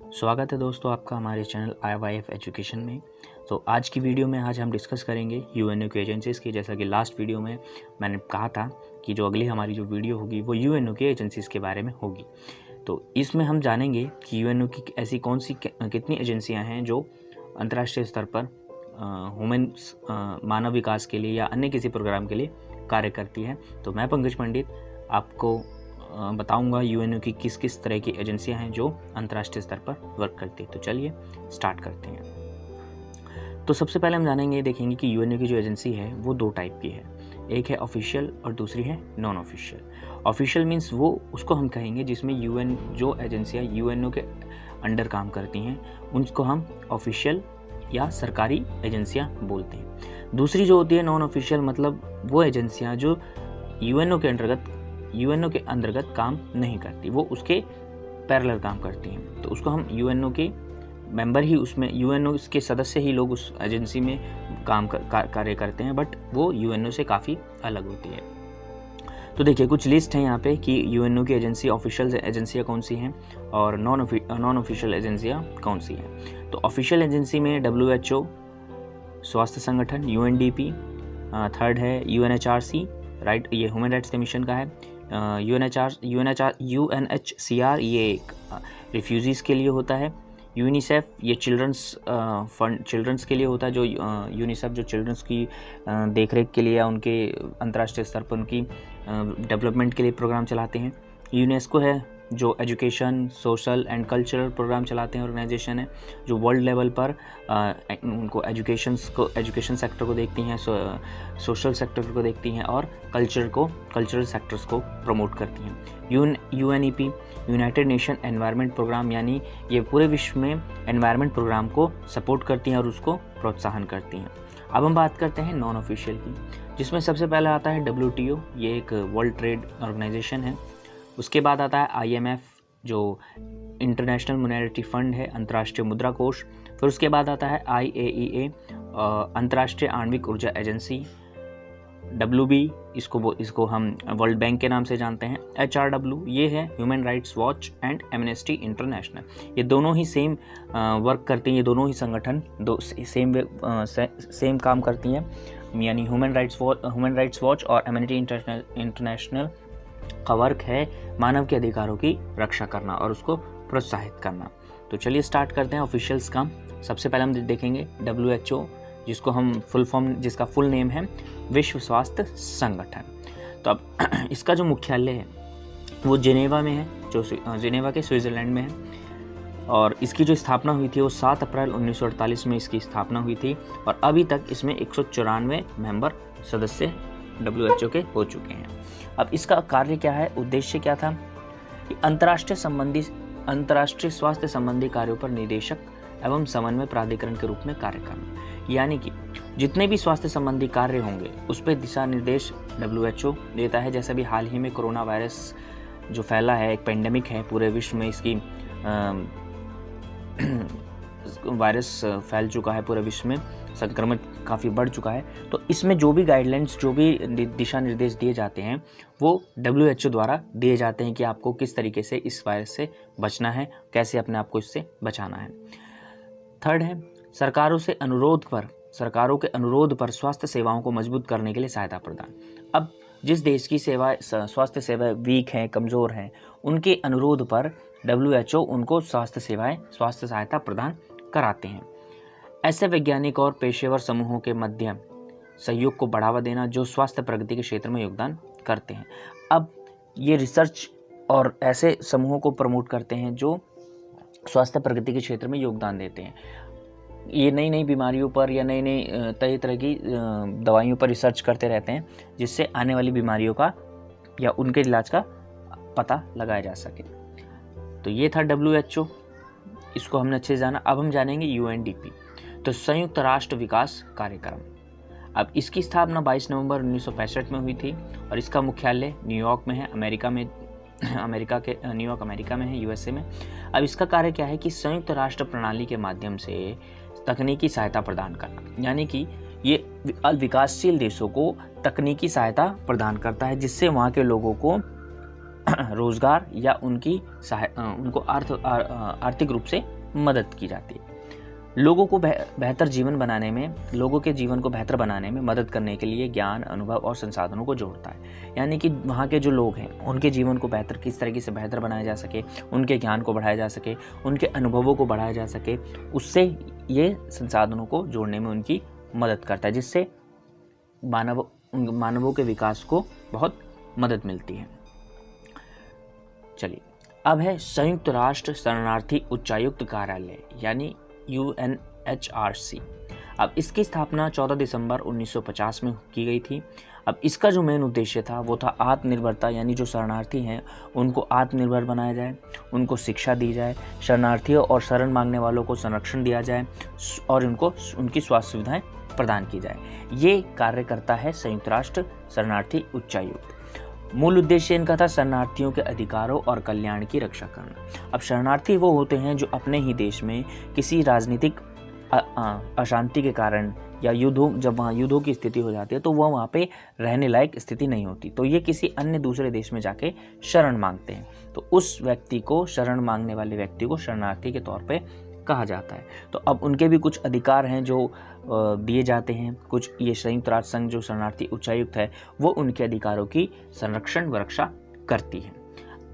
स्वागत है दोस्तों आपका हमारे चैनल IYF एजुकेशन में। तो आज की वीडियो में हम डिस्कस करेंगे यूएनओ की एजेंसीज़ की। जैसा कि लास्ट वीडियो में मैंने कहा था कि जो अगली हमारी जो वीडियो होगी वो यूएनओ की एजेंसीज़ के बारे में होगी। तो इसमें हम जानेंगे कि यूएनओ की ऐसी कौन सी कितनी एजेंसियाँ हैं जो अंतर्राष्ट्रीय स्तर पर मानव विकास के लिए या अन्य किसी प्रोग्राम के लिए कार्य करती है। तो मैं पंकज पंडित आपको बताऊंगा यूएनओ की किस किस तरह की एजेंसियां हैं जो अंतर्राष्ट्रीय स्तर पर वर्क करती है। तो चलिए स्टार्ट करते हैं। तो सबसे पहले हम जानेंगे देखेंगे कि यूएनओ की जो एजेंसी है वो दो टाइप की है, एक है ऑफिशियल और दूसरी है नॉन ऑफिशियल। ऑफिशियल मीन्स वो उसको हम कहेंगे जिसमें यूएन जो एजेंसियाँ यूएनओ के अंडर काम करती हैं उनको हम ऑफिशियल या सरकारी एजेंसियाँ बोलते हैं। दूसरी जो होती है नॉन ऑफिशियल, मतलब वो एजेंसियाँ जो यूएनओ के अंतर्गत काम नहीं करती, वो उसके पैरेलल काम करती हैं। तो उसको हम यूएनओ के मेंबर ही, उसमें यूएनओ के सदस्य ही लोग उस एजेंसी में कार्य करते हैं, बट वो यूएनओ से काफ़ी अलग होती है। तो देखिए कुछ लिस्ट है यहाँ पे कि यूएनओ की एजेंसी ऑफिशियल एजेंसियाँ कौन सी हैं और नॉन ऑफिशियल एजेंसियाँ कौन सी हैं। तो ऑफिशियल एजेंसी में WHO स्वास्थ्य संगठन, UNDP, थर्ड है UNHRC, राइट, ये ह्यूमन राइट्स कमीशन का है। UNHCR ये एक रिफ्यूजीज़ के लिए होता है। यूनिसेफ ये चिल्ड्रंस के लिए होता है, जो यूनिसेफ जो चिल्ड्रंस की देखरेख के लिए या उनके अंतर्राष्ट्रीय स्तर पर उनकी डेवलपमेंट के लिए प्रोग्राम चलाते हैं। यूनेस्को है जो education, social and cultural programme चलाते हैं, ऑर्गेनाइजेशन है जो वर्ल्ड लेवल पर उनको एजुकेशन सेक्टर को देखती हैं, सोशल सेक्टर को देखती हैं और कल्चरल सेक्टर्स को प्रमोट करती हैं। UNEP United Nation environment programme, यानी ये पूरे विश्व में एनवायरनमेंट प्रोग्राम को सपोर्ट करती हैं और उसको प्रोत्साहन करती हैं। अब हम बात करते हैं नॉन ऑफिशियल की, जिसमें सबसे पहले आता है WTO, ये एक वर्ल्ड ट्रेड ऑर्गेनाइजेशन है। उसके बाद आता है IMF जो इंटरनेशनल मॉनेटरी फंड है, अंतर्राष्ट्रीय मुद्रा कोष। फिर उसके बाद आता है IAEA, अंतर्राष्ट्रीय आणविक ऊर्जा एजेंसी। WB इसको हम वर्ल्ड बैंक के नाम से जानते हैं। HRW ये है human rights watch and amnesty international. ये दोनों ही सेम वर्क करती हैं, ये दोनों ही संगठन सेम काम करती हैं, यानी ह्यूमन राइट्स वॉच और एमनेस्टी इंटरनेशनल का वर्क है मानव के अधिकारों की रक्षा करना और उसको प्रोत्साहित करना। तो चलिए स्टार्ट करते हैं ऑफिशियल्स का। सबसे पहले हम देखेंगे WHO, जिसका फुल नेम है विश्व स्वास्थ्य संगठन। तो अब इसका जो मुख्यालय है वो जेनेवा में है, जो जेनेवा के स्विट्ज़रलैंड में है। और इसकी जो स्थापना हुई थी वो 7 अप्रैल 1948 में इसकी स्थापना हुई थी और अभी तक इसमें 194 मेंबर सदस्य WHO के हो चुके हैं। अब इसका कार्य क्या है, उद्देश्य क्या था कि अंतर्राष्ट्रीय स्वास्थ्य संबंधी कार्यों पर निदेशक एवं समन्वय प्राधिकरण के रूप में कार्य करना, यानी कि जितने भी स्वास्थ्य संबंधी कार्य होंगे उस पर दिशा निर्देश WHO देता है। जैसे भी हाल ही में कोरोना वायरस जो फैला है, एक पेंडेमिक है पूरे विश्व में, इसकी वायरस फैल चुका है पूरे विश्व में, संक्रमण काफ़ी बढ़ चुका है। तो इसमें जो भी गाइडलाइंस, जो भी दिशा निर्देश दिए जाते हैं वो WHO द्वारा दिए जाते हैं कि आपको किस तरीके से इस वायरस से बचना है, कैसे अपने आप को इससे बचाना है। थर्ड है सरकारों के अनुरोध पर स्वास्थ्य सेवाओं को मजबूत करने के लिए सहायता प्रदान। अब जिस देश की स्वास्थ्य सेवाएं वीक हैं, कमज़ोर हैं, उनके अनुरोध पर WHO उनको स्वास्थ्य सहायता प्रदान कराते हैं। ऐसे वैज्ञानिक और पेशेवर समूहों के मध्य सहयोग को बढ़ावा देना जो स्वास्थ्य प्रगति के क्षेत्र में योगदान करते हैं। अब ये रिसर्च और ऐसे समूहों को प्रमोट करते हैं जो स्वास्थ्य प्रगति के क्षेत्र में योगदान देते हैं। ये नई नई बीमारियों पर या नई तरह की दवाइयों पर रिसर्च करते रहते हैं, जिससे आने वाली बीमारियों का या उनके इलाज का पता लगाया जा सके। तो ये था WHO, इसको हमने अच्छे से जाना। अब हम जानेंगे UNDP, तो संयुक्त राष्ट्र विकास कार्यक्रम। अब इसकी स्थापना 22 नवंबर 1965 में हुई थी और इसका मुख्यालय न्यूयॉर्क में है, अमेरिका में है, USA में। अब इसका कार्य क्या है कि संयुक्त राष्ट्र प्रणाली के माध्यम से तकनीकी सहायता प्रदान करना, यानी कि ये विकासशील देशों को तकनीकी सहायता प्रदान करता है जिससे वहाँ के लोगों को रोजगार या उनको आर्थिक रूप से मदद की जाती है। लोगों को बेहतर जीवन बनाने में, लोगों के जीवन को बेहतर बनाने में मदद करने के लिए ज्ञान, अनुभव और संसाधनों को जोड़ता है। यानी कि वहाँ के जो लोग हैं उनके जीवन को बेहतर किस तरीके से बेहतर बनाया जा सके, उनके ज्ञान को बढ़ाया जा सके, उनके अनुभवों को बढ़ाया जा सके, उससे ये संसाधनों को जोड़ने में उनकी मदद करता है, जिससे मानवों के विकास को बहुत मदद मिलती है। चलिए, अब है संयुक्त राष्ट्र शरणार्थी उच्चायुक्त कार्यालय यानी UNHRC। अब इसकी स्थापना 14 दिसंबर 1950 में की गई थी। अब इसका जो मेन उद्देश्य था वो था आत्मनिर्भरता, यानी जो शरणार्थी हैं उनको आत्मनिर्भर बनाया जाए, उनको शिक्षा दी जाए, शरणार्थियों और शरण मांगने वालों को संरक्षण दिया जाए और उनको उनकी स्वास्थ्य सुविधाएं प्रदान की जाए। ये कार्य करता है संयुक्त राष्ट्र शरणार्थी उच्चायुक्त। मूल उद्देश्य इनका था शरणार्थियों के अधिकारों और कल्याण की रक्षा करना। अब शरणार्थी वो होते हैं जो अपने ही देश में किसी राजनीतिक अशांति के कारण या जब वहाँ युद्धों की स्थिति हो जाती है तो वह वहाँ पे रहने लायक स्थिति नहीं होती, तो ये किसी अन्य दूसरे देश में जाके शरण मांगते हैं। तो उस व्यक्ति को, शरण मांगने वाले व्यक्ति को शरणार्थी के तौर पे कहा जाता है। तो अब उनके भी कुछ अधिकार हैं जो दिए जाते हैं। कुछ ये संयुक्त राष्ट्र संघ जो शरणार्थी उच्चायुक्त है वो उनके अधिकारों की संरक्षण व रक्षा करती है।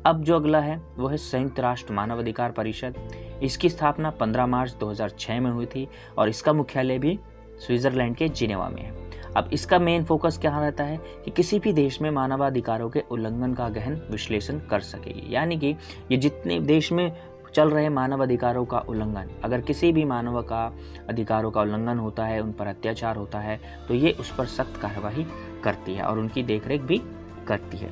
अब जो अगला है वो है संयुक्त राष्ट्र मानव अधिकार परिषद। इसकी स्थापना 15 मार्च 2006 में हुई थी और इसका मुख्यालय भी स्विट्जरलैंड के जिनेवा में है। अब इसका मेन फोकस क्या रहता है कि किसी भी देश में मानवाधिकारों के उल्लंघन का गहन विश्लेषण कर सकेगी। यानी कि ये जितने देश में चल रहे मानव अधिकारों का उल्लंघन, अगर किसी भी मानव का अधिकारों का उल्लंघन होता है, उन पर अत्याचार होता है, तो ये उस पर सख्त कार्यवाही करती है और उनकी देखरेख भी करती है।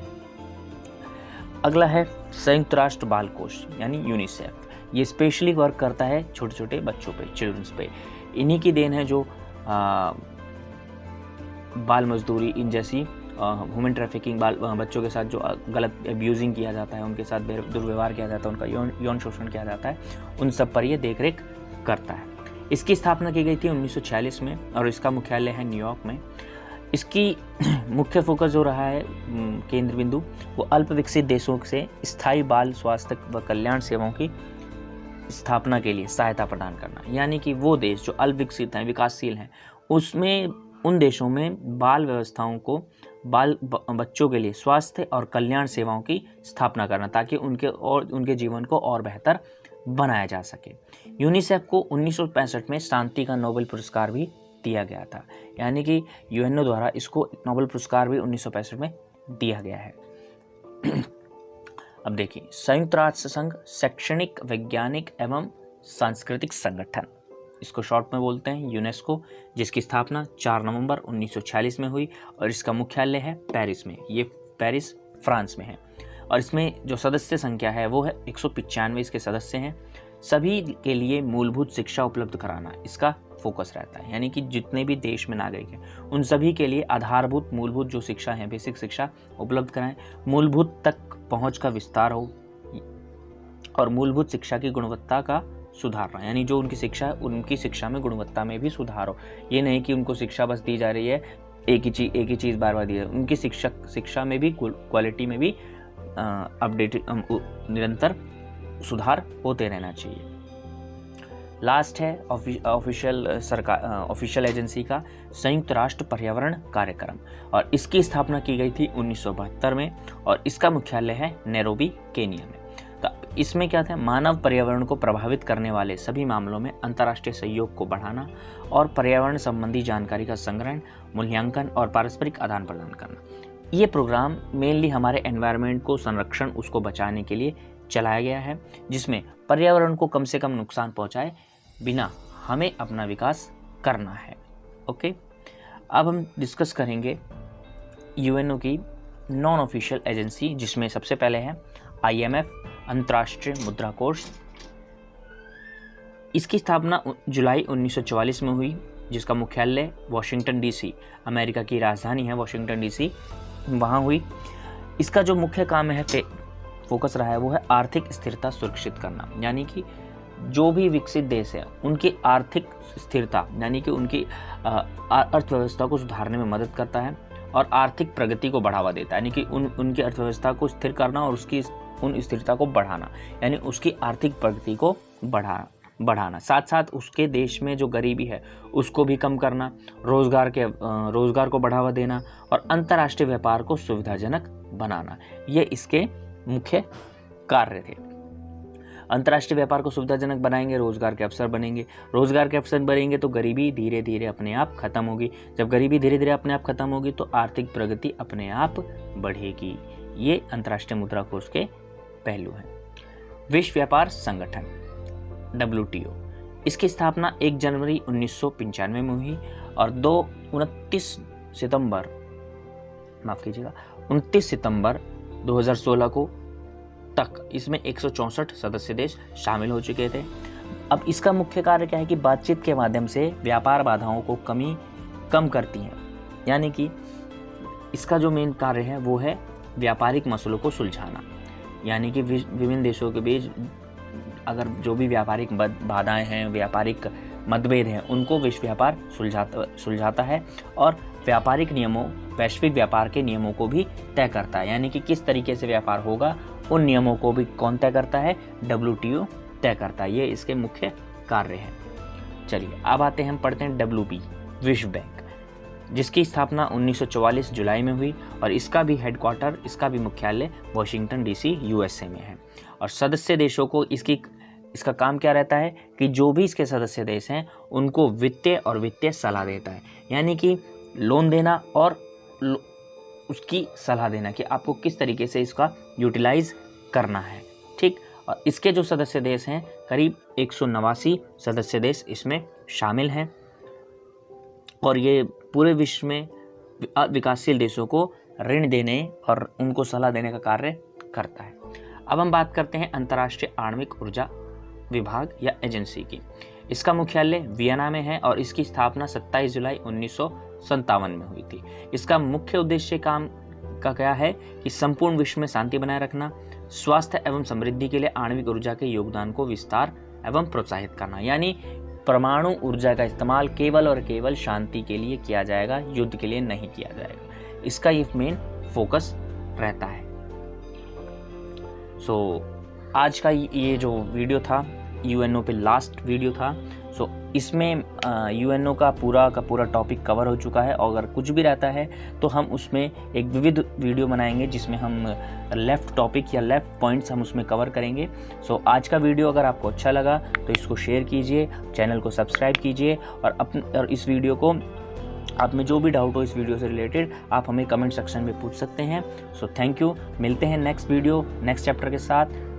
अगला है संयुक्त राष्ट्र बाल कोष यानी यूनिसेफ। ये स्पेशली वर्क करता है छोटे छोटे बच्चों पे, चिल्ड्रंस पे। इन्हीं की देन है जो बाल मजदूरी, इन जैसी ह्यूमन ट्रैफिकिंग, बच्चों के साथ जो गलत अब्यूजिंग किया जाता है, उनके साथ दुर्व्यवहार किया जाता है, उनका यौन शोषण किया जाता है, उन सब पर ये देखरेख करता है। इसकी स्थापना की गई थी 1946 में और इसका मुख्यालय है न्यूयॉर्क में। इसकी मुख्य फोकस जो रहा है, केंद्र बिंदु, वो अल्प विकसित देशों से स्थायी बाल स्वास्थ्य व कल्याण सेवाओं की स्थापना के लिए सहायता प्रदान करना। यानी कि वो देश जो अल्प विकसित हैं, विकासशील हैं, उसमें उन देशों में बाल व्यवस्थाओं को, बच्चों के लिए स्वास्थ्य और कल्याण सेवाओं की स्थापना करना, ताकि उनके जीवन को और बेहतर बनाया जा सके। यूनिसेफ को 1965 में शांति का नोबेल पुरस्कार भी दिया गया था। यानी कि यूएनओ द्वारा इसको नोबेल पुरस्कार भी 1965 में दिया गया है। अब देखिए, संयुक्त राष्ट्र संघ शैक्षणिक, वैज्ञानिक एवं सांस्कृतिक संगठन, इसको शॉर्ट में बोलते हैं यूनेस्को, जिसकी स्थापना 4 नवंबर 1946 में हुई और इसका मुख्यालय है पेरिस में। ये पेरिस फ्रांस में है और इसमें जो सदस्य संख्या है वो है 195 इसके सदस्य हैं। सभी के लिए मूलभूत शिक्षा उपलब्ध कराना इसका फोकस रहता है। यानी कि जितने भी देश में नागरिक हैं उन सभी के लिए आधारभूत, मूलभूत जो शिक्षा है, बेसिक शिक्षा उपलब्ध कराएं, मूलभूत तक पहुंच का विस्तार हो और मूलभूत शिक्षा की गुणवत्ता का सुधारना। यानी जो उनकी शिक्षा है, उनकी शिक्षा में गुणवत्ता में भी सुधार हो। ये नहीं कि उनको शिक्षा बस दी जा रही है, एक ही चीज़ बार बार दी है। उनकी शिक्षा में भी, क्वालिटी में भी निरंतर सुधार होते रहना चाहिए। लास्ट है ऑफिशियल एजेंसी का संयुक्त राष्ट्र पर्यावरण कार्यक्रम और इसकी स्थापना की गई थी 1972 में और इसका मुख्यालय है नैरोबी, केनिया में। तो इसमें क्या था, मानव पर्यावरण को प्रभावित करने वाले सभी मामलों में अंतर्राष्ट्रीय सहयोग को बढ़ाना और पर्यावरण संबंधी जानकारी का संग्रहण, मूल्यांकन और पारस्परिक आदान प्रदान करना। ये प्रोग्राम मेनली हमारे एनवायरनमेंट को संरक्षण, उसको बचाने के लिए चलाया गया है, जिसमें पर्यावरण को कम से कम नुकसान पहुंचाए बिना हमें अपना विकास करना है। ओके, अब हम डिस्कस करेंगे यूएनओ की नॉन ऑफिशियल एजेंसी, जिसमें सबसे पहले है IMF, अंतर्राष्ट्रीय मुद्रा कोष। इसकी स्थापना जुलाई 1944 में हुई, जिसका मुख्यालय वॉशिंगटन DC, अमेरिका की राजधानी है वॉशिंगटन DC, वहाँ हुई। इसका जो मुख्य काम है, फोकस रहा है, वो है आर्थिक स्थिरता सुरक्षित करना। यानी कि जो भी विकसित देश है उनकी आर्थिक स्थिरता, यानी कि उनकी अर्थव्यवस्था को सुधारने में मदद करता है और आर्थिक प्रगति को बढ़ावा देता है, यानी कि उनकी अर्थव्यवस्था को स्थिर करना और उसकी उन स्थिरता को बढ़ाना, यानी उसकी आर्थिक प्रगति को बढ़ाना। साथ साथ उसके देश में जो गरीबी है उसको भी कम करना, रोज़गार को बढ़ावा देना और अंतर्राष्ट्रीय व्यापार को सुविधाजनक बनाना, ये इसके मुख्य कार्य थे। अंतर्राष्ट्रीय व्यापार को सुविधाजनक बनाएंगे, रोजगार के अवसर बनेंगे, रोजगार के अवसर बनेंगे तो गरीबी धीरे धीरे अपने आप खत्म होगी, जब गरीबी धीरे धीरे अपने आप खत्म होगी तो आर्थिक प्रगति अपने आप बढ़ेगी। ये अंतर्राष्ट्रीय मुद्रा कोष के पहलू हैं। विश्व व्यापार संगठन WTO, इसकी स्थापना 1 जनवरी 1995 में हुई और 29 सितंबर 2016 को तक इसमें 164 सदस्य देश शामिल हो चुके थे। अब इसका मुख्य कार्य क्या है कि बातचीत के माध्यम से व्यापार बाधाओं को कम करती है, यानी कि इसका जो मेन कार्य है वो है व्यापारिक मसलों को सुलझाना, यानी कि विभिन्न देशों के बीच अगर जो भी व्यापारिक बाधाएं हैं, व्यापारिक मतभेद हैं, उनको विश्व व्यापार सुलझाता है और व्यापारिक नियमों, वैश्विक व्यापार के नियमों को भी तय करता है, यानी कि किस तरीके से व्यापार होगा उन नियमों को भी कौन तय करता है? WTO तय करता है। ये इसके मुख्य कार्य हैं। चलिए अब आते हैं, हम पढ़ते हैं WB, विश्व बैंक, जिसकी स्थापना 1944 जुलाई में हुई और इसका भी हेडक्वार्टर, इसका भी मुख्यालय वॉशिंगटन DC USA में है। और सदस्य देशों को इसका काम क्या रहता है कि जो भी इसके सदस्य देश हैं उनको वित्तीय सलाह देता है, यानी कि लोन देना और उसकी सलाह देना कि आपको किस तरीके से इसका यूटिलाइज करना है, ठीक। और इसके जो सदस्य देश हैं करीब 189 सदस्य देश इसमें शामिल हैं और ये पूरे विश्व में विकासशील देशों को ऋण देने और उनको सलाह देने का कार्य करता है। अब हम बात करते हैं अंतर्राष्ट्रीय आणविक ऊर्जा विभाग या एजेंसी की। इसका मुख्यालय वियना में है और इसकी स्थापना 27 जुलाई 1957 में हुई थी। इसका मुख्य उद्देश्य काम का क्या है कि संपूर्ण विश्व में शांति बनाए रखना, स्वास्थ्य एवं समृद्धि के लिए आणविक ऊर्जा के योगदान को विस्तार एवं प्रोत्साहित करना, यानी परमाणु ऊर्जा का इस्तेमाल केवल और केवल शांति के लिए किया जाएगा, युद्ध के लिए नहीं किया जाएगा। इसका ये मेन फोकस रहता है। आज का ये जो वीडियो था UNO पे लास्ट वीडियो था। इसमें UNO का पूरा टॉपिक कवर हो चुका है और अगर कुछ भी रहता है तो हम उसमें एक विविध वीडियो बनाएंगे जिसमें हम लेफ्ट टॉपिक या लेफ्ट पॉइंट्स हम उसमें कवर करेंगे। आज का वीडियो अगर आपको अच्छा लगा तो इसको शेयर कीजिए, चैनल को सब्सक्राइब कीजिए और इस वीडियो को, आप में जो भी डाउट हो इस वीडियो से रिलेटेड आप हमें कमेंट सेक्शन में पूछ सकते हैं। थैंक यू, मिलते हैं नेक्स्ट वीडियो नेक्स्ट चैप्टर के साथ।